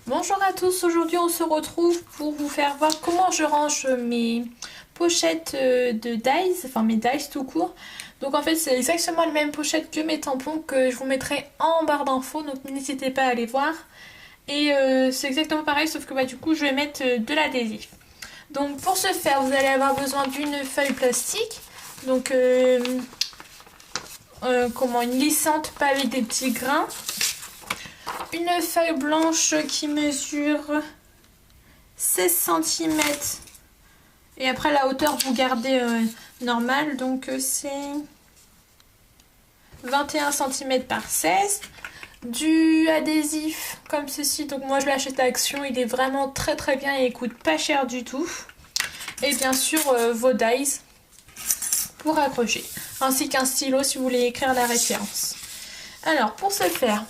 Bonjour à tous, aujourd'hui on se retrouve pour vous faire voir comment je range mes pochettes de dies, enfin mes dies tout court. Donc en fait c'est exactement les mêmes pochettes que mes tampons que je vous mettrai en barre d'infos, donc n'hésitez pas à aller voir. Et c'est exactement pareil sauf que du coup je vais mettre de l'adhésif. Donc pour ce faire vous allez avoir besoin d'une feuille plastique, donc une lissante pas avec des petits grains. Une feuille blanche qui mesure 16 cm et après la hauteur vous gardez normale, donc c'est 21 cm par 16. Du adhésif comme ceci, donc moi je l'achète à Action, il est vraiment très bien et il coûte pas cher du tout. Et bien sûr vos dies pour accrocher, ainsi qu'un stylo si vous voulez écrire la référence. Alors pour ce faire,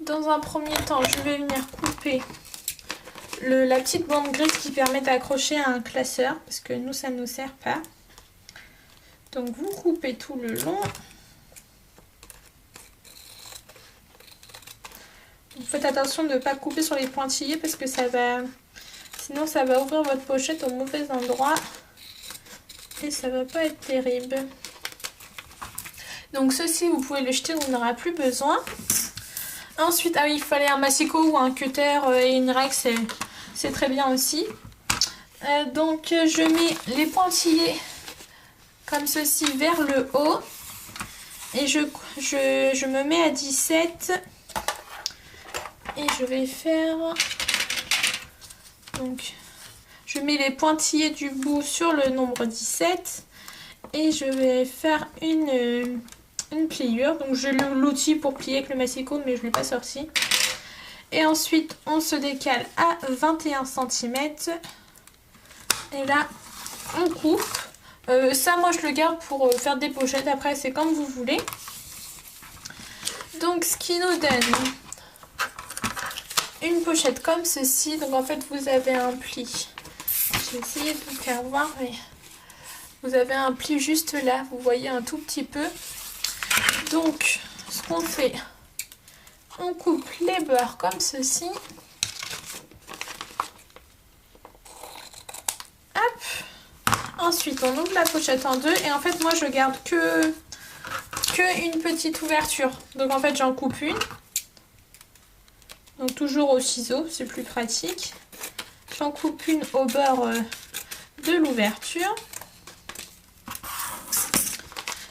dans un premier temps, je vais venir couper la petite bande grise qui permet d'accrocher à un classeur, parce que nous, ça ne nous sert pas. Donc, vous coupez tout le long. Vous faites attention de ne pas couper sur les pointillés, parce que sinon ça va ouvrir votre pochette au mauvais endroit. Et ça va pas être terrible. Donc, ceci, vous pouvez le jeter, on n'en aura plus besoin. Ensuite, il fallait un massicot ou un cutter et une règle, c'est très bien aussi. Donc, je mets les pointillés comme ceci vers le haut. Et je me mets à 17. Et je vais faire... Donc, je mets les pointillés du bout sur le nombre 17. Et je vais faire une pliure. Donc j'ai l'outil pour plier avec le massicot, mais je ne l'ai pas sorti. Et ensuite on se décale à 21 cm. Et là on coupe. Ça moi je le garde pour faire des pochettes. Après c'est comme vous voulez. Donc ce qui nous donne une pochette comme ceci. Donc en fait vous avez un pli. Je vais essayer de vous faire voir, mais vous avez un pli juste là. Vous voyez un tout petit peu. Donc, ce qu'on fait, on coupe les bords comme ceci. Hop. Ensuite, on ouvre la pochette en deux. Et en fait, moi, je garde que une petite ouverture. Donc, en fait, j'en coupe une. Donc, toujours au ciseau, c'est plus pratique. J'en coupe une au bord de l'ouverture.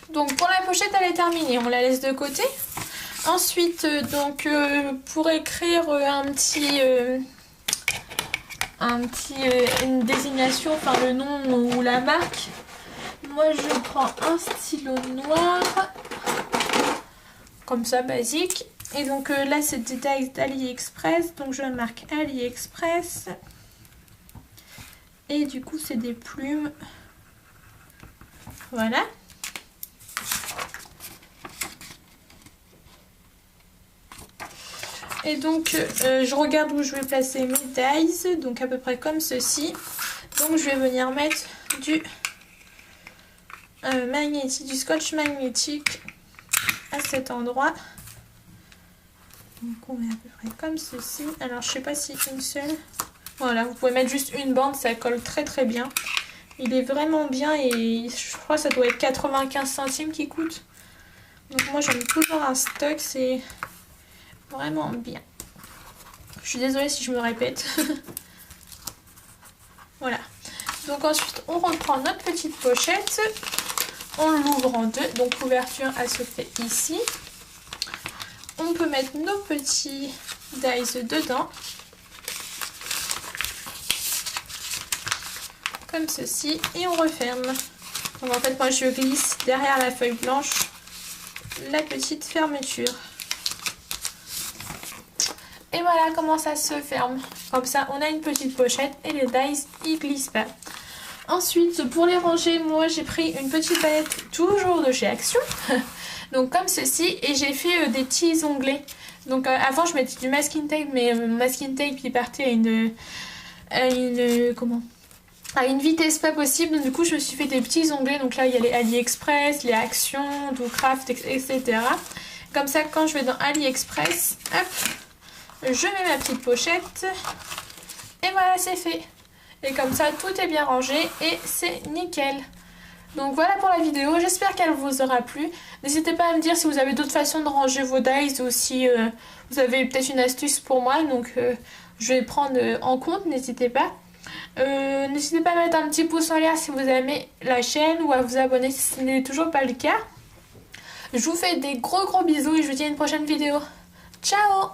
Donc pour la pochette elle est terminée, on la laisse de côté. Ensuite pour écrire une désignation, enfin le nom ou la marque, moi je prends un stylo noir, comme ça basique. Et donc là c'est des tags d'AliExpress, donc je marque AliExpress. Et du coup c'est des plumes, voilà. Et donc je regarde où je vais placer mes dies, donc à peu près comme ceci. Donc je vais venir mettre du scotch magnétique à cet endroit. Donc on met à peu près comme ceci. Alors je sais pas si une seule. Voilà, vous pouvez mettre juste une bande, ça colle très bien. Il est vraiment bien et je crois que ça doit être 95 centimes qui coûte. Donc moi j'en ai toujours un stock, c'est vraiment bien. Je suis désolée si je me répète. Voilà. Donc ensuite, on reprend notre petite pochette. On l'ouvre en deux. Donc l'ouverture, elle se fait ici. On peut mettre nos petits dies dedans. Comme ceci. Et on referme. Donc en fait, moi je glisse derrière la feuille blanche la petite fermeture. Et voilà comment ça se ferme. Comme ça, on a une petite pochette et les dies, ils glissent pas. Ensuite, pour les ranger, moi j'ai pris une petite palette toujours de chez Action. Donc comme ceci, et j'ai fait des petits onglets. Donc avant, je mettais du masking tape, mais masking tape il partait à une vitesse pas possible. Donc, du coup, je me suis fait des petits onglets. Donc là, il y a les AliExpress, les Action, Docraft, etc. Comme ça, quand je vais dans AliExpress, hop, je mets ma petite pochette et voilà, c'est fait. Et comme ça, tout est bien rangé et c'est nickel. Donc voilà pour la vidéo, j'espère qu'elle vous aura plu. N'hésitez pas à me dire si vous avez d'autres façons de ranger vos dies ou si vous avez peut-être une astuce pour moi. Donc je vais prendre en compte, n'hésitez pas. N'hésitez pas à mettre un petit pouce en l'air si vous aimez la chaîne ou à vous abonner si ce n'est toujours pas le cas. Je vous fais des gros bisous et je vous dis à une prochaine vidéo. Ciao!